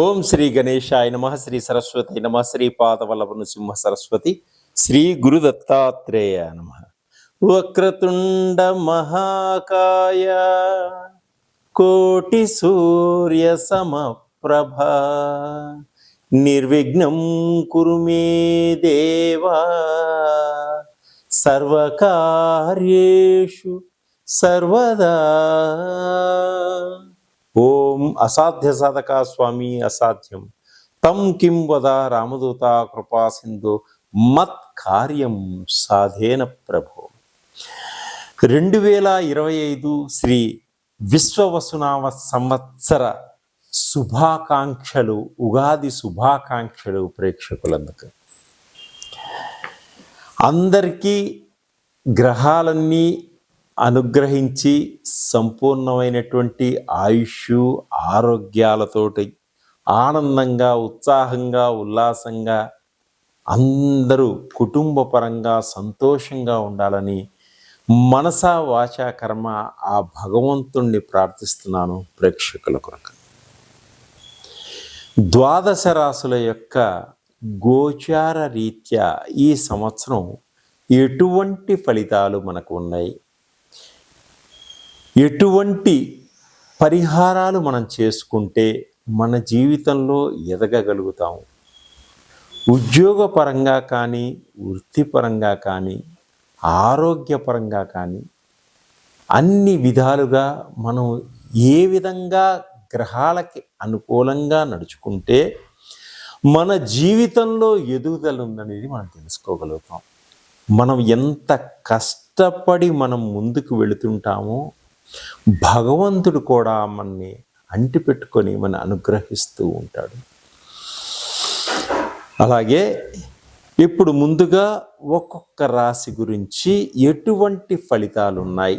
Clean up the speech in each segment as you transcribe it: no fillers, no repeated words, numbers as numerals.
ఓం శ్రీ గణేశాయ నమ, శ్రీ సరస్వతి నమ, శ్రీ పాదవల్లభ నృసింహ సరస్వతి, శ్రీ గురు దత్తాత్రేయ నమ. వక్రతుండ మహాకాయ కోటి సూర్య సమప్రభ నిర్విఘ్నం కురు మే దేవా సర్వకార్యేషు సర్వదా. ఓం అసాధ్య సాధక స్వామి అసాధ్యం తం కిం వద రామదూత కృపా సింధు మత్ కార్యం సాధేన ప్రభో. 2025 శ్రీ విశ్వవసునామ సంవత్సర శుభాకాంక్షలు, ఉగాది శుభాకాంక్షలు ప్రేక్షకులందుకు. అందరికీ గ్రహాలన్నీ అనుగ్రహించి సంపూర్ణమైనటువంటి ఆయుష్ ఆరోగ్యాలతోటి ఆనందంగా, ఉత్సాహంగా, ఉల్లాసంగా అందరూ కుటుంబపరంగా సంతోషంగా ఉండాలని మనసా వాచా కర్మ ఆ భగవంతుణ్ణి ప్రార్థిస్తున్నాను ప్రేక్షకుల కొరకు. ద్వాదశ రాశుల యొక్క గోచార రీత్యా ఈ సంవత్సరం ఎటువంటి ఫలితాలు మనకు ఉన్నాయి, ఎటువంటి పరిహారాలు మనం చేసుకుంటే మన జీవితంలో ఎదగగలుగుతాము, ఉద్యోగపరంగా కానీ, వృత్తిపరంగా కానీ, ఆరోగ్యపరంగా కానీ అన్ని విధాలుగా మనం ఏ విధంగా గ్రహాలకి అనుకూలంగా నడుచుకుంటే మన జీవితంలో ఎదుగుదల ఉందనేది మనం తెలుసుకోగలుగుతాం. మనం ఎంత కష్టపడి మనం ముందుకు వెళుతుంటామో భగవంతుడు కూడా మనని అంటిపెట్టుకొని మన అనుగ్రహిస్తూ ఉంటాడు. అలాగే ఇప్పుడు ముందుగా ఒక్కొక్క రాశి గురించి ఎటువంటి ఫలితాలు ఉన్నాయి,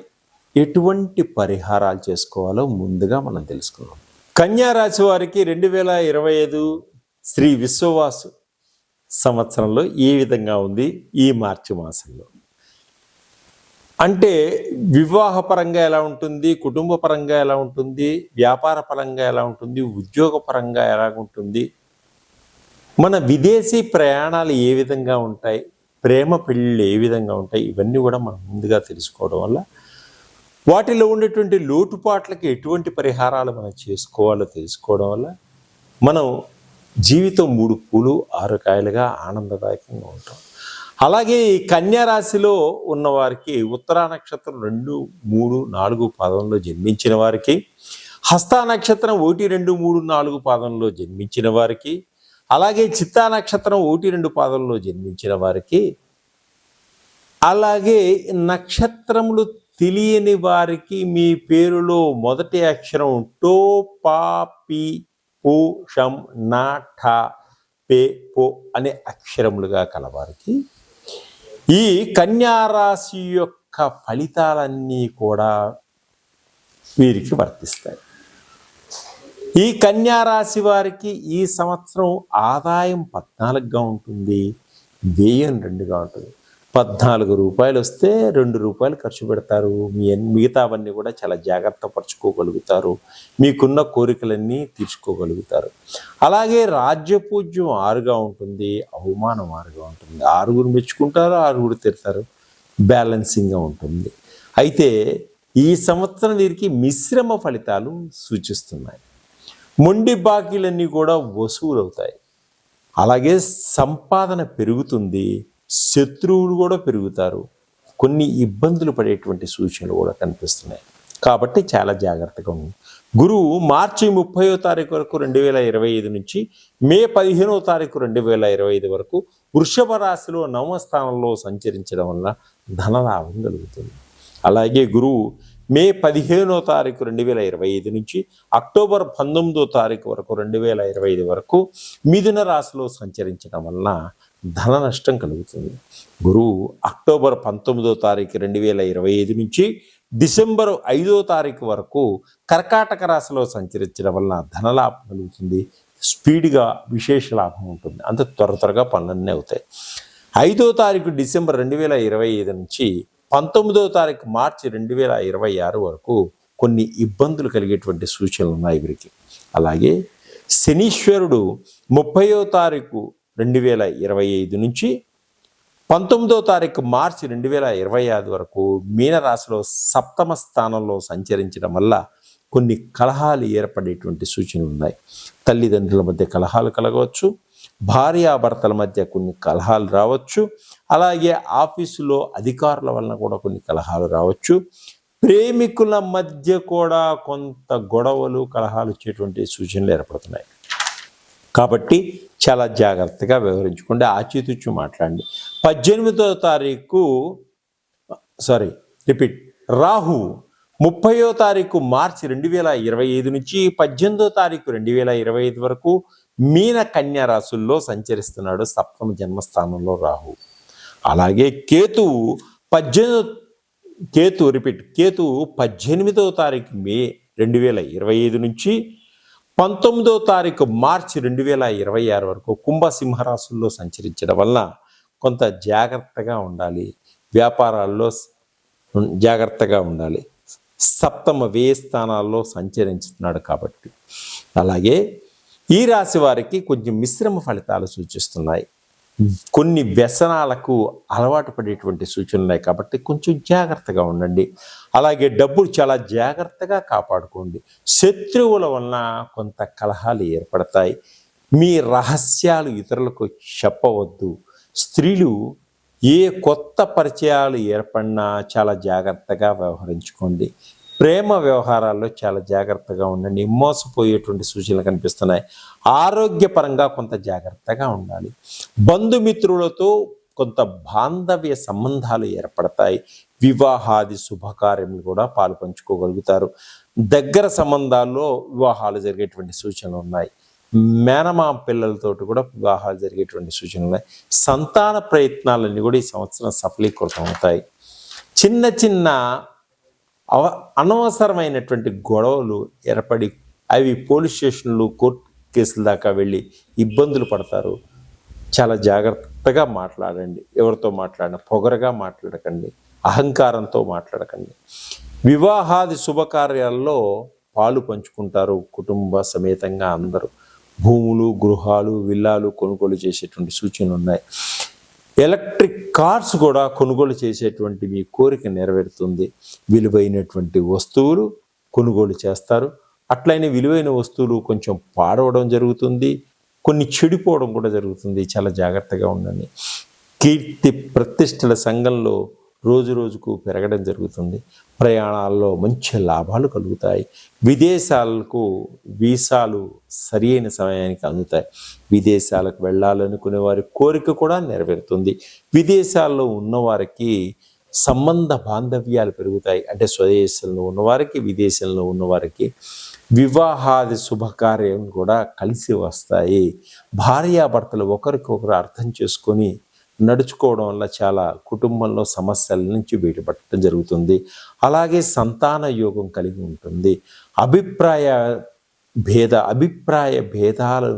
ఎటువంటి పరిహారాలు చేసుకోవాలో ముందుగా మనం తెలుసుకుందాం. కన్యా రాశి వారికి 2025 శ్రీ విశ్వవాసు సంవత్సరంలో ఏ విధంగా ఉంది ఈ మార్చి మాసంలో అంటే వివాహపరంగా ఎలా ఉంటుంది, కుటుంబ పరంగా ఎలా ఉంటుంది, వ్యాపార పరంగా ఎలా ఉంటుంది, ఉద్యోగ పరంగా ఎలా ఉంటుంది, మన విదేశీ ప్రయాణాలు ఏ విధంగా ఉంటాయి, ప్రేమ పెళ్ళిళ్ళు ఏ విధంగా ఉంటాయి, ఇవన్నీ కూడా మనం ముందుగా తెలుసుకోవడం వల్ల వాటిలో ఉండేటువంటి లోటుపాట్లకి ఎటువంటి పరిహారాలు మనం చేసుకోవాలో తెలుసుకోవడం వల్ల మనం జీవితం 3 పూలు 6 కాయలుగా ఆనందదాయకంగా ఉంటాం. అలాగే ఈ కన్యా రాశిలో ఉన్నవారికి ఉత్తరా నక్షత్రం 2, 3, 4 పాదంలో జన్మించిన వారికి, హస్తా నక్షత్రం 1, 2, 3, 4 పాదంలో జన్మించిన వారికి, అలాగే చిత్తా నక్షత్రం 1, 2 పాదంలో జన్మించిన వారికి, అలాగే నక్షత్రములు తెలియని వారికి మీ పేరులో మొదటి అక్షరం టో, పా, పి, పు, షం, నా, ఠ, పే, పో అనే అక్షరములుగా కలవారికి ఈ కన్యారాశి యొక్క ఫలితాలన్నీ కూడా వీరికి వర్తిస్తాయి. ఈ కన్యారాశి వారికి ఈ సంవత్సరం ఆదాయం 14గా ఉంటుంది, వ్యయం 2గా ఉంటుంది. 14 రూపాయలు వస్తే 2 రూపాయలు ఖర్చు పెడతారు. మిగతావన్నీ కూడా చాలా జాగ్రత్త పరుచుకోగలుగుతారు, మీకున్న కోరికలన్నీ తీర్చుకోగలుగుతారు. అలాగే రాజ్యపూజ్యం 6గా ఉంటుంది, అవమానం 6గా ఉంటుంది. 6గురు మెచ్చుకుంటారు, 6గురు తిడతారు, బ్యాలెన్సింగ్గా ఉంటుంది. అయితే ఈ సంవత్సరం వీరికి మిశ్రమ ఫలితాలు సూచిస్తున్నాయి. మొండి బాకీలన్నీ కూడా వసూలు అవుతాయి. అలాగే సంపాదన పెరుగుతుంది, శత్రువులు కూడా పెరుగుతారు, కొన్ని ఇబ్బందులు పడేటువంటి సూచనలు కూడా కనిపిస్తున్నాయి. కాబట్టి చాలా జాగ్రత్తగా ఉంది. గురువు మార్చి 30వ తారీఖు వరకు 2025 నుంచి మే 15వ తారీఖు 2025 వరకు వృషభ రాశిలో 9వ స్థానంలో సంచరించడం వల్ల ధనలాభం కలుగుతుంది. అలాగే గురువు మే 15వ తారీఖు 2025 నుంచి అక్టోబర్ 19వ తారీఖు వరకు 2025 వరకు మిథున రాశిలో సంచరించడం వలన ధన నష్టం కలుగుతుంది. గురువు అక్టోబర్ 19వ తారీఖు 2025 నుంచి డిసెంబర్ 5వ తారీఖు వరకు కర్కాటక రాశిలో సంచరించడం వలన ధనలాభం కలుగుతుంది. స్పీడ్గా విశేష లాభం ఉంటుంది, అంత త్వరగా పనులన్నీ అవుతాయి. 5వ తారీఖు డిసెంబర్ 2025 నుంచి 19వ తారీఖు మార్చి 2026 వరకు కొన్ని ఇబ్బందులు కలిగేటువంటి సూచనలు ఉన్నాయి వీరికి. అలాగే శనీశ్వరుడు 30వ తారీఖు 2025 నుంచి 19వ తారీఖు మార్చి 2025 వరకు మీనరాశిలో సప్తమ స్థానంలో సంచరించడం వల్ల కొన్ని కలహాలు ఏర్పడేటువంటి సూచనలు ఉన్నాయి. తల్లిదండ్రుల మధ్య కలహాలు కలగవచ్చు, భార్యాభర్తల మధ్య కొన్ని కలహాలు రావచ్చు, అలాగే ఆఫీసులో అధికారుల వలన కూడా కొన్ని కలహాలు రావచ్చు, ప్రేమికుల మధ్య కూడా కొంత గొడవలు కలహాలు వచ్చేటువంటి సూచనలు ఏర్పడుతున్నాయి. కాబట్టి చాలా జాగ్రత్తగా వ్యవహరించుకోండి, ఆచితూచి మాట్లాడండి. 18వ తారీఖు రాహు 30వ తారీఖు మార్చి 2025 నుంచి 18వ తారీఖు 2025 వరకు మీన కన్యా రాశుల్లో సంచరిస్తున్నాడు. సప్తమ జన్మస్థానంలో రాహు. అలాగే కేతువు 18వ తారీఖు మే 2025 నుంచి 19వ తారీఖు మార్చి 2026 వరకు కుంభసింహరాశుల్లో సంచరించడం వల్ల కొంత జాగ్రత్తగా ఉండాలి, వ్యాపారాల్లో జాగ్రత్తగా ఉండాలి. సప్తమ వ్యయ స్థానాల్లో సంచరించుతున్నాడు కాబట్టి. అలాగే ఈ రాశి వారికి కొంచెం మిశ్రమ ఫలితాలు సూచిస్తున్నాయి. కొన్ని వ్యసనాలకు అలవాటు పడేటువంటి సూచనలు ఉన్నాయి కాబట్టి కొంచెం జాగ్రత్తగా ఉండండి. అలాగే డబ్బులు చాలా జాగ్రత్తగా కాపాడుకోండి. శత్రువుల వలన కొంత కలహాలు ఏర్పడతాయి. మీ రహస్యాలు ఇతరులకు చెప్పవద్దు. స్త్రీలు ఏ కొత్త పరిచయాలు ఏర్పడినా చాలా జాగ్రత్తగా వ్యవహరించుకోండి. ప్రేమ వ్యవహారాల్లో చాలా జాగ్రత్తగా ఉండండి. మోసపోయేటువంటి సూచనలు కనిపిస్తున్నాయి. ఆరోగ్యపరంగా కొంత జాగ్రత్తగా ఉండాలి. బంధుమిత్రులతో కొంత బాంధవ్య సంబంధాలు ఏర్పడతాయి. వివాహాది శుభకార్యములు కూడా పాలు పంచుకోగలుగుతారు. దగ్గర సంబంధాల్లో వివాహాలు జరిగేటువంటి సూచనలు ఉన్నాయి. మేనమామ పిల్లలతోటి కూడా వివాహాలు జరిగేటువంటి సూచనలు ఉన్నాయి. సంతాన ప్రయత్నాలన్నీ కూడా ఈ సంవత్సరం సఫలీకృతం అవుతాయి. చిన్న చిన్న అనవసరమైనటువంటి గొడవలు ఏర్పడి అవి పోలీస్ స్టేషన్లు, కోర్టు కేసుల దాకా వెళ్ళి ఇబ్బందులు పడతారు. చాలా జాగ్రత్తగా మాట్లాడండి. ఎవరితో మాట్లాడినా పొగరగా మాట్లాడకండి, అహంకారంతో మాట్లాడకండి. వివాహాది శుభకార్యాల్లో పాలు పంచుకుంటారు కుటుంబ సమేతంగా అందరూ. భూములు, గృహాలు, విల్లాలు కొనుగోలు చేసేటువంటి సూచనలు ఉన్నాయి. ఎలక్ట్రిక్ కార్స్ కూడా కొనుగోలు చేసేటువంటి మీ కోరిక నెరవేరుతుంది. విలువైనటువంటి వస్తువులు కొనుగోలు చేస్తారు. అట్లయిన విలువైన వస్తువులు కొంచెం పాడవడం జరుగుతుంది, కొన్ని చెడిపోవడం కూడా జరుగుతుంది. చాలా జాగ్రత్తగా ఉండండి. కీర్తి ప్రతిష్టల సంఘంలో రోజు రోజుకు పెరగడం జరుగుతుంది. ప్రయాణాల్లో మంచి లాభాలు కలుగుతాయి. విదేశాలకు వీసాలు సరి అయిన సమయానికి అందుతాయి. విదేశాలకు వెళ్ళాలనుకునే వారి కోరిక కూడా నెరవేరుతుంది. విదేశాల్లో ఉన్నవారికి సంబంధ బాంధవ్యాలు పెరుగుతాయి. అంటే స్వదేశంలో ఉన్నవారికి, విదేశంలో ఉన్నవారికి వివాహాది శుభకార్యం కూడా కలిసి వస్తాయి. భార్యాభర్తలు ఒకరికొకరు అర్థం చేసుకొని నడుచుకోవడం వల్ల చాలా కుటుంబంలో సమస్యల నుంచి బయటపడటం జరుగుతుంది. అలాగే సంతాన యోగం కలిగి ఉంటుంది. అభిప్రాయ భేదాలు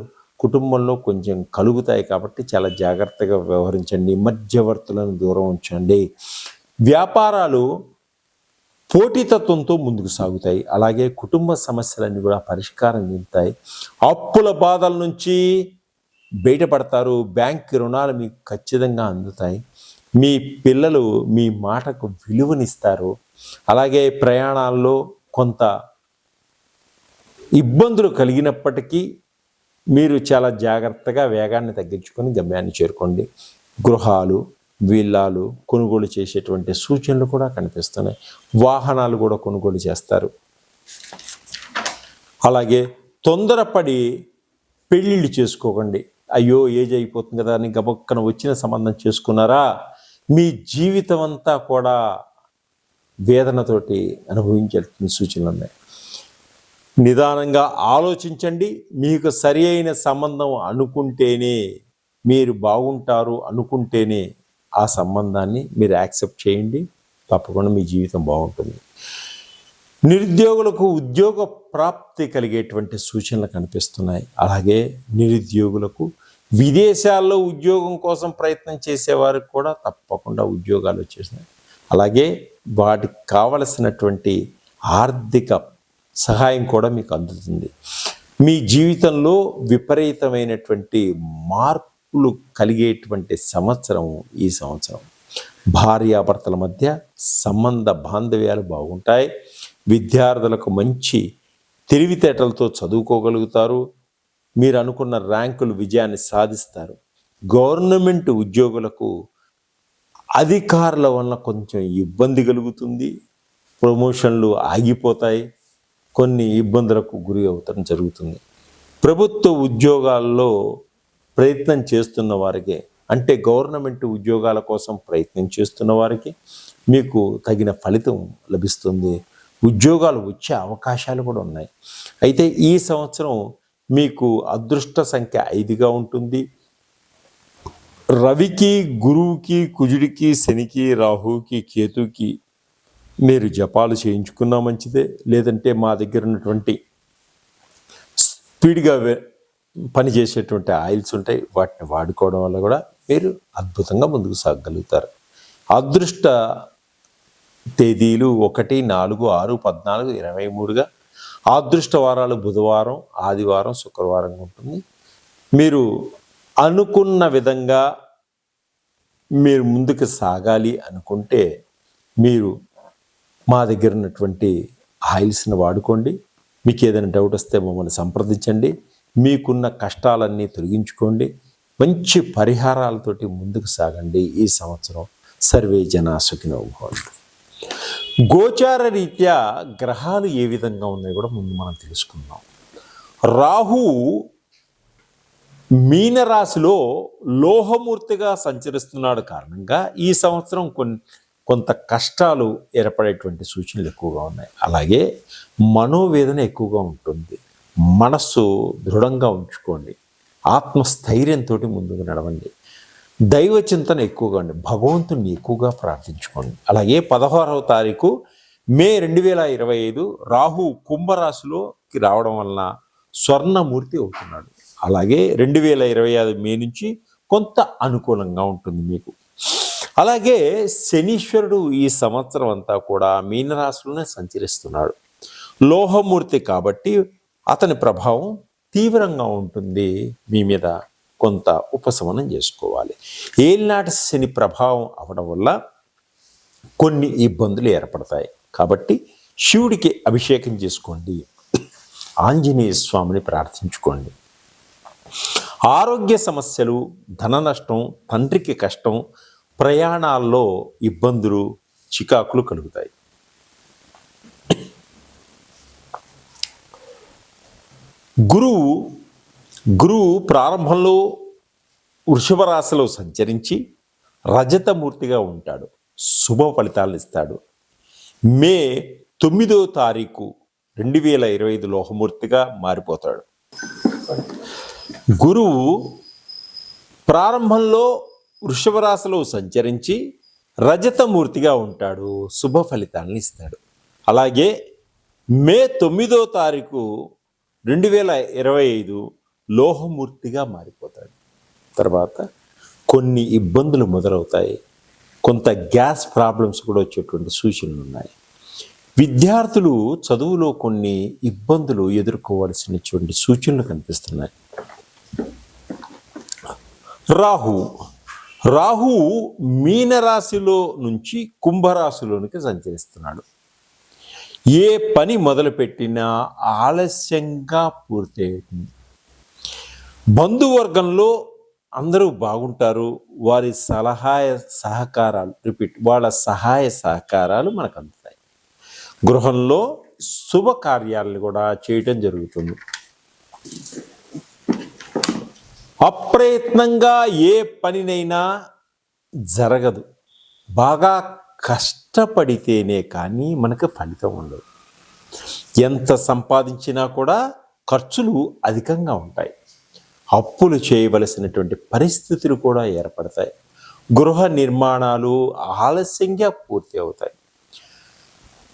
కుటుంబంలో కొంచెం కలుగుతాయి కాబట్టి చాలా జాగ్రత్తగా వ్యవహరించండి. మధ్యవర్తులను దూరం ఉంచండి. వ్యాపారాలు పోటీతత్వంతో ముందుకు సాగుతాయి. అలాగే కుటుంబ సమస్యలన్నీ కూడా పరిష్కారం చెందుతాయి. అప్పుల బాధల నుంచి బయటపడతారు. బ్యాంక్ రుణాలు మీకు ఖచ్చితంగా అందుతాయి. మీ పిల్లలు మీ మాటకు విలువనిస్తారు. అలాగే ప్రయాణాల్లో కొంత ఇబ్బందులు కలిగినప్పటికీ మీరు చాలా జాగ్రత్తగా వేగాన్ని తగ్గించుకొని గమ్యాన్ని చేరుకోండి. గృహాలు, విల్లాలు కొనుగోలు చేసేటువంటి సూచనలు కూడా కనిపిస్తున్నాయి. వాహనాలు కూడా కొనుగోలు చేస్తారు. అలాగే తొందరపడి పెళ్ళిళ్ళు చేసుకోకండి. అయ్యో ఏజ్ అయిపోతుంది కదా అని గబక్కన వచ్చిన సంబంధం చేసుకున్నారా, మీ జీవితం అంతా కూడా వేదనతోటి అనుభవించాల్సిన సూచనలు ఉన్నాయి. నిదానంగా ఆలోచించండి. మీకు సరి అయిన సంబంధం అనుకుంటేనే, మీరు బాగుంటారు అనుకుంటేనే ఆ సంబంధాన్ని మీరు యాక్సెప్ట్ చేయండి. తప్పకుండా మీ జీవితం బాగుంటుంది. నిరుద్యోగులకు ఉద్యోగ ప్రాప్తి కలిగేటువంటి సూచనలు కనిపిస్తున్నాయి. అలాగే నిరుద్యోగులకు విదేశాల్లో ఉద్యోగం కోసం ప్రయత్నం చేసేవారికి కూడా తప్పకుండా ఉద్యోగాలు వచ్చేసినాయి. అలాగే వాటికి కావలసినటువంటి ఆర్థిక సహాయం కూడా మీకు అందుతుంది. మీ జీవితంలో విపరీతమైనటువంటి మార్పులు కలిగేటువంటి సంవత్సరం ఈ సంవత్సరం. భార్యాభర్తల మధ్య సంబంధ బాంధవ్యాలు బాగుంటాయి. విద్యార్థులకు మంచి తెలివితేటలతో చదువుకోగలుగుతారు. మీరు అనుకున్న ర్యాంకులు విజయాన్ని సాధిస్తారు. గవర్నమెంట్ ఉద్యోగులకు అధికారుల వల్ల కొంచెం ఇబ్బంది కలుగుతుంది. ప్రమోషన్లు ఆగిపోతాయి. కొన్ని ఇబ్బందులకు గురి అవటం జరుగుతుంది. ప్రభుత్వ ఉద్యోగాల్లో ప్రయత్నం చేస్తున్న వారికి, అంటే గవర్నమెంట్ ఉద్యోగాల కోసం ప్రయత్నం చేస్తున్న వారికి మీకు తగిన ఫలితం లభిస్తుంది. ఉద్యోగాలు వచ్చే అవకాశాలు కూడా ఉన్నాయి. అయితే ఈ సంవత్సరం మీకు అదృష్ట సంఖ్య 5గా ఉంటుంది. రవికి, గురువుకి, కుజుడికి, శనికి, రాహుకి, కేతుకి మీరు జపాలు చేయించుకున్నా మంచిదే. లేదంటే మా దగ్గర ఉన్నటువంటి స్పీడ్గా పనిచేసేటువంటి ఆయిల్స్ ఉంటాయి, వాటిని వాడుకోవడం వల్ల కూడా మీరు అద్భుతంగా ముందుకు సాగగలుగుతారు. అదృష్ట తేదీలు 1, 4, 6, 14, 23గా. అదృష్ట వారాలు బుధవారం, ఆదివారం, శుక్రవారంగా ఉంటుంది. మీరు అనుకున్న విధంగా మీరు ముందుకు సాగాలి అనుకుంటే మీరు మా దగ్గర ఉన్నటువంటి ఆయిల్స్ని వాడుకోండి. మీకు ఏదైనా డౌట్ వస్తే మమ్మల్ని సంప్రదించండి. మీకున్న కష్టాలన్నీ తొలగించుకోండి. మంచి పరిహారాలతోటి ముందుకు సాగండి. ఈ సంవత్సరం సర్వే జనా సుఖినో భవంతు. గోచార రీత్యా గ్రహాలు ఏ విధంగా ఉన్నాయో కూడా ముందు మనం తెలుసుకుందాం. రాహు మీనరాశిలో లోహమూర్తిగా సంచరిస్తున్నాడు కారణంగా ఈ సంవత్సరం కొంత కష్టాలు ఏర్పడేటువంటి సూచనలు ఎక్కువగా ఉన్నాయి. అలాగే మనోవేదన ఎక్కువగా ఉంటుంది. మనస్సు దృఢంగా ఉంచుకోండి. ఆత్మస్థైర్యంతో ముందుకు నడవండి. దైవ చింతన ఎక్కువగా ఉండి భగవంతుని ఎక్కువగా ప్రార్థించుకోండి. అలాగే 16వ తారీఖు మే 2025 రాహు కుంభరాశిలోకి రావడం వలన స్వర్ణమూర్తి అవుతున్నాడు. అలాగే 2025 మే నుంచి కొంత అనుకూలంగా ఉంటుంది మీకు. అలాగే శనీశ్వరుడు ఈ సంవత్సరం అంతా కూడా మీనరాశిలోనే సంచరిస్తున్నాడు. లోహమూర్తి కాబట్టి అతని ప్రభావం తీవ్రంగా ఉంటుంది. మీ మీద కొంత ఉపశమనం చేసుకోవాలి. ఏలినాటి శని ప్రభావం అవడం వల్ల కొన్ని ఇబ్బందులు ఏర్పడతాయి. కాబట్టి శివుడికి అభిషేకం చేసుకోండి. ఆంజనేయ స్వామిని ప్రార్థించుకోండి. ఆరోగ్య సమస్యలు, ధన నష్టం, తండ్రికి కష్టం, ప్రయాణాల్లో ఇబ్బందులు, చికాకులు కలుగుతాయి. గురువు ప్రారంభంలో వృషభ రాశిలో సంచరించి రజతమూర్తిగా ఉంటాడు. శుభ ఫలితాలను ఇస్తాడు. మే 9వ తారీఖు 2025 లోహమూర్తిగా మారిపోతాడు. గురువు ప్రారంభంలో వృషభ రాశిలో సంచరించి రజతమూర్తిగా ఉంటాడు. శుభ ఫలితాలను ఇస్తాడు. అలాగే మే 9వ తారీఖు 2025 లోహమూర్తిగా మారిపోతాడు. తర్వాత కొన్ని ఇబ్బందులు మొదలవుతాయి. కొంత గ్యాస్ ప్రాబ్లమ్స్ కూడా వచ్చేటువంటి సూచనలు ఉన్నాయి. విద్యార్థులు చదువులో కొన్ని ఇబ్బందులు ఎదుర్కోవాల్సినటువంటి సూచనలు కనిపిస్తున్నాయి. రాహు మీనరాశిలో నుంచి కుంభరాశిలోనికి సంచరిస్తున్నాడు. ఏ పని మొదలుపెట్టినా ఆలస్యంగా పూర్తవుతుంది. బంధువర్గంలో అందరూ బాగుంటారు. వాళ్ళ సహాయ సహకారాలు మనకు అందుతాయి. గృహంలో శుభకార్యాలను కూడా చేయటం జరుగుతుంది. అప్రయత్నంగా ఏ పనినైనా జరగదు. బాగా కష్టపడితేనే కానీ మనకు ఫలితం ఉండదు. ఎంత సంపాదించినా కూడా ఖర్చులు అధికంగా ఉంటాయి. అప్పులు చేయవలసినటువంటి పరిస్థితులు కూడా ఏర్పడతాయి. గృహ నిర్మాణాలు ఆలస్యంగా పూర్తి అవుతాయి.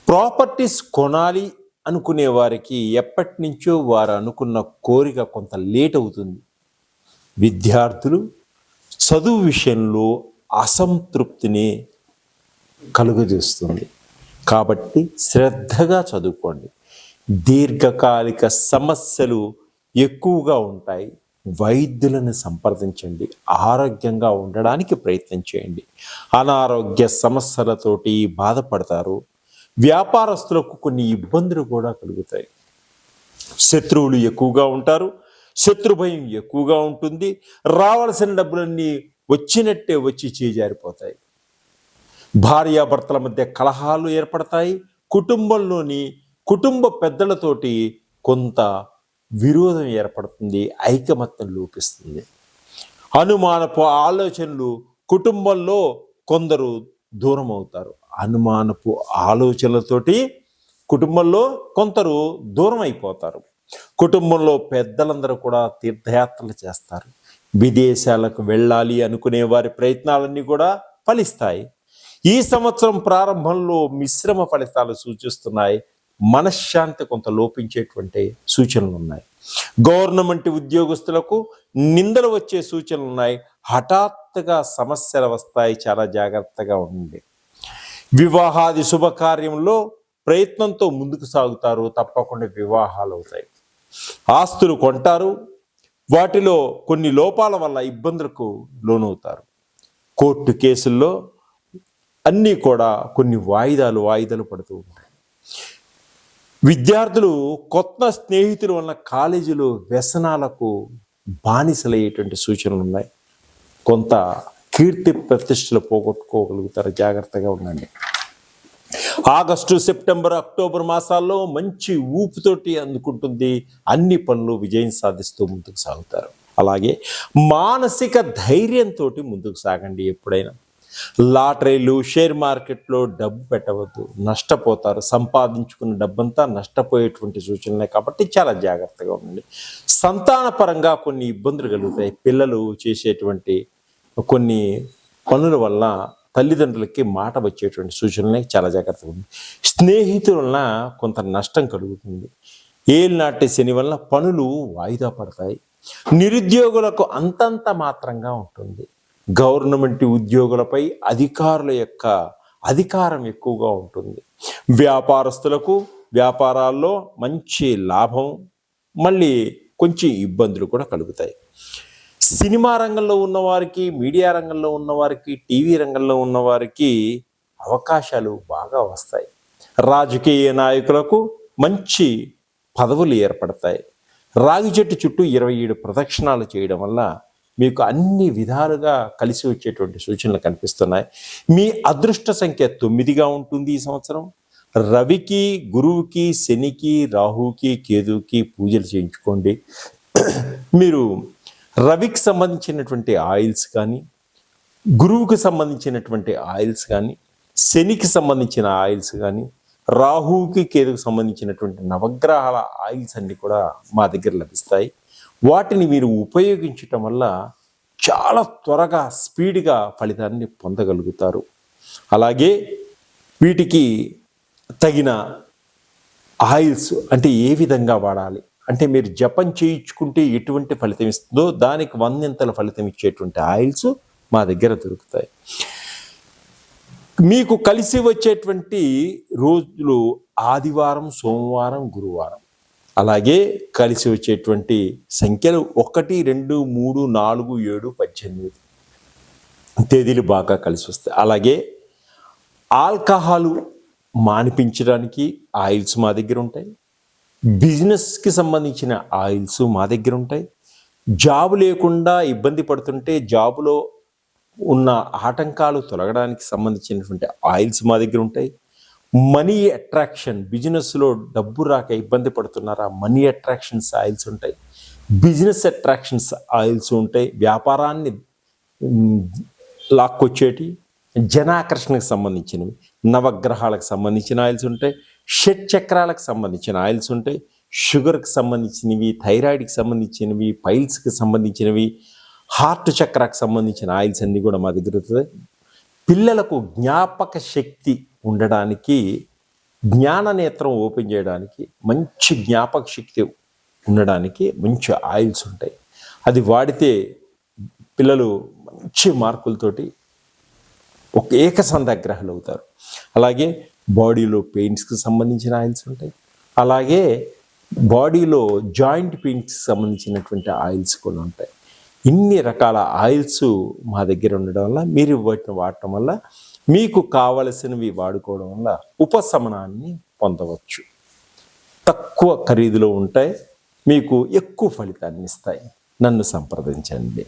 ప్రాపర్టీస్ కొనాలి అనుకునే వారికి ఎప్పటి నుంచో వారు అనుకున్న కోరిక కొంత లేట్ అవుతుంది. విద్యార్థులు చదువు విషయంలో అసంతృప్తిని కలుగజేస్తుంది. కాబట్టి శ్రద్ధగా చదువుకోండి. దీర్ఘకాలిక సమస్యలు ఎక్కువగా ఉంటాయి. వైద్యులను సంప్రదించండి. ఆరోగ్యంగా ఉండడానికి ప్రయత్నం చేయండి. అనారోగ్య సమస్యలతోటి బాధపడతారు. వ్యాపారస్తులకు కొన్ని ఇబ్బందులు కూడా కలుగుతాయి. శత్రువులు ఎక్కువగా ఉంటారు. శత్రు భయం ఎక్కువగా ఉంటుంది. రావాల్సిన డబ్బులన్నీ వచ్చినట్టే వచ్చి చేజారిపోతాయి. భార్యాభర్తల మధ్య కలహాలు ఏర్పడతాయి. కుటుంబ పెద్దలతోటి కొంత విరోధం ఏర్పడుతుంది. ఐకమత్యం లోపిస్తుంది. అనుమానపు ఆలోచనలు కుటుంబంలో కొందరు దూరం అవుతారు. అనుమానపు ఆలోచనలతోటి కుటుంబంలో కొందరు దూరం అయిపోతారు. కుటుంబంలో పెద్దలందరూ కూడా తీర్థయాత్రలు చేస్తారు. విదేశాలకు వెళ్ళాలి అనుకునే వారి ప్రయత్నాలన్నీ కూడా ఫలిస్తాయి. ఈ సంవత్సరం ప్రారంభంలో మిశ్రమ ఫలితాలు సూచిస్తున్నాయి. మనశ్శాంతి కొంత లోపించేటువంటి సూచనలు ఉన్నాయి. గవర్నమెంట్ ఉద్యోగస్తులకు నిందలు వచ్చే సూచనలు ఉన్నాయి. హఠాత్తుగా సమస్యలు వస్తాయి. చాలా జాగ్రత్తగా ఉండండి. వివాహాది శుభకార్యంలో ప్రయత్నంతో ముందుకు సాగుతారు. తప్పకుండా వివాహాలు అవుతాయి. ఆస్తులు కొంటారు. వాటిలో కొన్ని లోపాల వల్ల ఇబ్బందులకు లోనవుతారు. కోర్టు కేసుల్లో అన్నీ కూడా కొన్ని వాయిదాలు పడుతూ ఉంటాయి. విద్యార్థులు కొత్త స్నేహితుల వల్ల కాలేజీలో వ్యసనాలకు బానిసలయ్యేటువంటి సూచనలు ఉన్నాయి. కొంత కీర్తి ప్రతిష్టలు పోగొట్టుకోగలుగుతారు. జాగ్రత్తగా ఉండండి. ఆగస్టు, సెప్టెంబర్, అక్టోబర్ మాసాల్లో మంచి ఊపుతోటి అందుకుంటుంది. అన్ని పనులు విజయం సాధిస్తూ ముందుకు సాగుతారు. అలాగే మానసిక ధైర్యంతో ముందుకు సాగండి. ఎప్పుడైనా లాటరీలు, షేర్ మార్కెట్లో డబ్బు పెట్టవద్దు. నష్టపోతారు. సంపాదించుకున్న డబ్బంతా నష్టపోయేటువంటి సూచనలే కాబట్టి చాలా జాగ్రత్తగా ఉండండి. సంతానపరంగా కొన్ని ఇబ్బందులు కలుగుతాయి. పిల్లలు చేసేటువంటి కొన్ని పనుల వల్ల తల్లిదండ్రులకి మాట వచ్చేటువంటి సూచనలే చాలా జాగ్రత్తగా ఉంది. స్నేహితుల వలన కొంత నష్టం కలుగుతుంది. ఏలినాటి శని వల్ల పనులు వాయిదా పడతాయి. నిరుద్యోగులకు అంతంత మాత్రంగా ఉంటుంది. గవర్నమెంట్ ఉద్యోగులపై అధికారుల యొక్క అధికారం ఎక్కువగా ఉంటుంది. వ్యాపారస్తులకు వ్యాపారాల్లో మంచి లాభం, మళ్ళీ కొంచెం ఇబ్బందులు కూడా కలుగుతాయి. సినిమా రంగంలో ఉన్నవారికి, మీడియా రంగంలో ఉన్నవారికి, టీవీ రంగంలో ఉన్నవారికి అవకాశాలు బాగా వస్తాయి. రాజకీయ నాయకులకు మంచి పదవులు ఏర్పడతాయి. రాగి చెట్టు చుట్టూ 27 ప్రదక్షిణాలు చేయడం వల్ల మీకు అన్ని విధాలుగా కలిసి వచ్చేటువంటి సూచనలు కనిపిస్తున్నాయి. మీ అదృష్ట సంఖ్య 9గా ఉంటుంది. ఈ సంవత్సరం రవికి, గురువుకి, శనికి, రాహుకి, కేతువుకి పూజలు చేయించుకోండి. మీరు రవికి సంబంధించినటువంటి ఆయిల్స్ కానీ, గురువుకి సంబంధించినటువంటి ఆయిల్స్ కానీ, శనికి సంబంధించిన ఆయిల్స్ కానీ, రాహుకి, కేతువుకి సంబంధించినటువంటి నవగ్రహాల ఆయిల్స్ అన్నీ కూడా మా దగ్గర లభిస్తాయి. వాటిని మీరు ఉపయోగించటం వల్ల చాలా త్వరగా స్పీడ్గా ఫలితాన్ని పొందగలుగుతారు. అలాగే వీటికి తగిన ఆయిల్స్ అంటే ఏ విధంగా వాడాలి అంటే, మీరు జపం చేయించుకుంటే ఎటువంటి ఫలితం ఇస్తుందో దానికి 100 ఫలితం ఇచ్చేటువంటి ఆయిల్స్ మా దగ్గర దొరుకుతాయి. మీకు కలిసి వచ్చేటువంటి రోజులు ఆదివారం, సోమవారం, గురువారం. అలాగే కలిసి వచ్చేటువంటి సంఖ్యలు 1, 2, 3, 4, 7, 18 తేదీలు బాగా కలిసి వస్తాయి. అలాగే ఆల్కహాలు మానిపించడానికి ఆయిల్స్ మా దగ్గర ఉంటాయి. బిజినెస్కి సంబంధించిన ఆయిల్స్ మా దగ్గర ఉంటాయి. జాబు లేకుండా ఇబ్బంది పడుతుంటే జాబులో ఉన్న ఆటంకాలు తొలగడానికి సంబంధించినటువంటి ఆయిల్స్ మా దగ్గర ఉంటాయి. మనీ అట్రాక్షన్, బిజినెస్లో డబ్బు రాక ఇబ్బంది పడుతున్నారా, మనీ అట్రాక్షన్స్ ఆయిల్స్ ఉంటాయి. బిజినెస్ అట్రాక్షన్స్ ఆయిల్స్ ఉంటాయి. వ్యాపారాన్ని లాక్కొచ్చేటి, జనాకర్షణకు సంబంధించినవి, నవగ్రహాలకు సంబంధించిన ఆయిల్స్ ఉంటాయి. షట్ చక్రాలకు సంబంధించిన ఆయిల్స్ ఉంటాయి. షుగర్కి సంబంధించినవి, థైరాయిడ్కి సంబంధించినవి, పైల్స్కి సంబంధించినవి, హార్ట్ చక్రాకు సంబంధించిన ఆయిల్స్ అన్నీ కూడా మా దగ్గర ఉంటుంది. పిల్లలకు జ్ఞాపక శక్తి ఉండడానికి, జ్ఞాన నేత్రం ఓపెన్ చేయడానికి, మంచి జ్ఞాపక శక్తి ఉండడానికి మంచి ఆయిల్స్ ఉంటాయి. అది వాడితే పిల్లలు మంచి మార్కులతోటి ఒక ఏకసంధాగ్రహాలు అవుతారు. అలాగే బాడీలో పెయిన్స్కి సంబంధించిన ఆయిల్స్ ఉంటాయి. అలాగే బాడీలో జాయింట్ పెయిన్స్కి సంబంధించినటువంటి ఆయిల్స్ కూడా ఉంటాయి. ఇన్ని రకాల ఆయిల్స్ మా దగ్గర ఉండడం వల్ల, మీరు వాటిని వాడటం వల్ల, మీకు కావలసినవి వాడుకోవడం వల్ల ఉపశమనాన్ని పొందవచ్చు. తక్కువ ఖరీదులో ఉంటాయి, మీకు ఎక్కువ ఫలితాన్ని ఇస్తాయి. నన్ను సంప్రదించండి.